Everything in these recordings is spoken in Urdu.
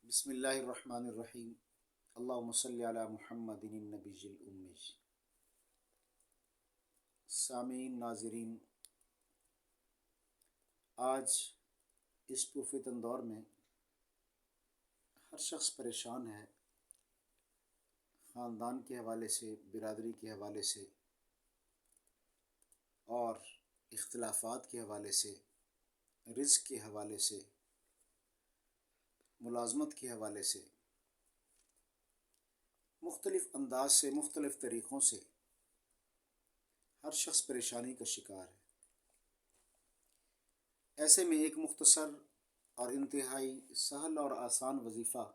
بسم اللہ الرحمن الرحیم۔ اللہم صلی علی محمد النبی الأمی۔ سامعین، ناظرین، آج اس پرفتن دور میں ہر شخص پریشان ہے، خاندان کے حوالے سے، برادری کے حوالے سے اور اختلافات کے حوالے سے، رزق کے حوالے سے، ملازمت کے حوالے سے، مختلف انداز سے، مختلف طریقوں سے ہر شخص پریشانی کا شکار ہے۔ ایسے میں ایک مختصر اور انتہائی سہل اور آسان وظیفہ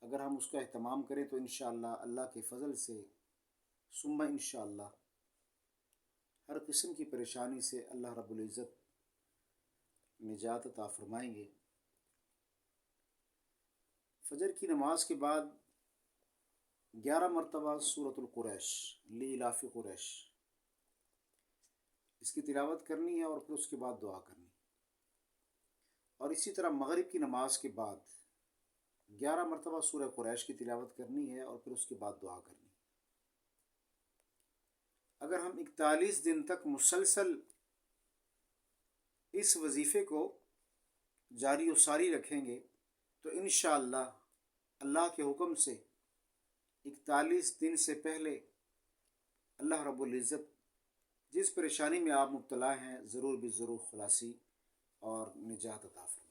اگر ہم اس کا اہتمام کریں تو انشاءاللہ اللہ کے فضل سے ثم انشاءاللہ ہر قسم کی پریشانی سے اللہ رب العزت نجات عطا فرمائیں گے۔ فجر کی نماز کے بعد 11 مرتبہ سورۃ القریش، لإلاف قریش، اس کی تلاوت کرنی ہے اور پھر اس کے بعد دعا کرنی ہے۔ اور اسی طرح مغرب کی نماز کے بعد 11 مرتبہ سورہ قریش کی تلاوت کرنی ہے اور پھر اس کے بعد دعا کرنی ہے۔ اگر ہم 41 دن تک مسلسل اس وظیفے کو جاری و ساری رکھیں گے تو انشاءاللہ اللہ کے حکم سے 41 دن سے پہلے اللہ رب العزت جس پریشانی میں آپ مبتلا ہیں ضرور بھی ضرور خلاصی اور نجات عطا فرمائے۔